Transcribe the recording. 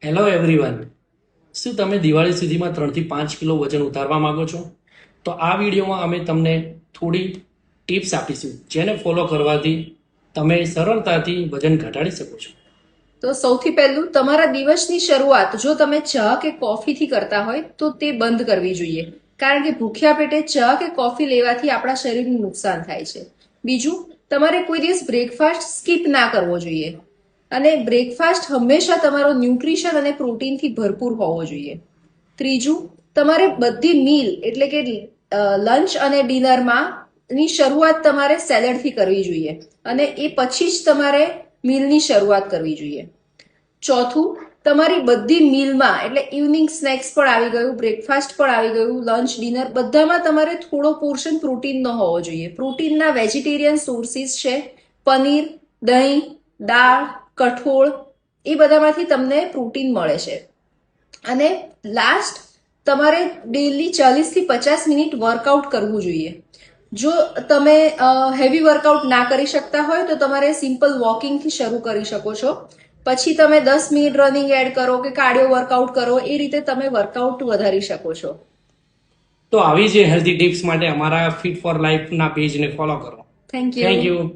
Hello everyone, શું તમે દિવાળી સુધીમાં 3 થી 5 કિલો વજન ઉતારવા માંગો છો? તો આ વિડીયોમાં અમે તમને થોડી ટિપ્સ આપીશું જેને ફોલો કરવાથી તમે સરળતાથી વજન ઘટાડી શકો છો. તો સૌથી પહેલું તમારા દિવસની શરૂઆત જો તમે ચા કે કોફીથી કરતા હોય તો તે બંધ કરવી જોઈએ, કારણ કે ભૂખ્યા પેટે ચા કે કોફી લેવાથી આપણા શરીરને નુકસાન થાય છે. બીજું, તમારે કોઈ દિવસ બ્રેકફાસ્ટ સ્કીપ ના કરવો જોઈએ અને બ્રેકફાસ્ટ હંમેશા તમારો ન્યુટ્રિશન અને પ્રોટીનથી ભરપૂર હોવો જોઈએ. ત્રીજું, તમારે બધી મીલ એટલે કે લંચ અને ડિનરમાં ની શરૂઆત તમારે સેલેડથી કરવી જોઈએ અને એ પછી જ તમારે મીલની શરૂઆત કરવી જોઈએ. ચોથું, તમારી બધી મીલમાં એટલે ઇવનિંગ સ્નેક્સ પણ આવી ગયું, બ્રેકફાસ્ટ પણ આવી ગયું, લંચ ડિનર બધામાં તમારે થોડો પોર્શન પ્રોટીનનો હોવો જોઈએ. પ્રોટીનના વેજીટેરિયન સોર્સિસ છે પનીર, દહીં, દાળ, કઠોળ, એ બધામાંથી તમને પ્રોટીન મળે છે. અને લાસ્ટ, તમારે ડેલી 40 થી 50 મિનિટ વર્કઆઉટ કરવું જોઈએ. જો તમે હેવી વર્કઆઉટ ના કરી શકતા હોય તો તમારે સિમ્પલ વોકિંગથી શરૂ કરી શકો છો. પછી તમે 10 મિનિટ રનિંગ એડ કરો કે કાર્ડિયો વર્કઆઉટ કરો, એ રીતે તમે વર્કઆઉટ વધારી શકો છો. તો આવી જ હેલ્ધી ટિપ્સ માટે અમારા ફિટ ફોર લાઈફના પેજને ફોલો કરો. Thank thank you. યુ.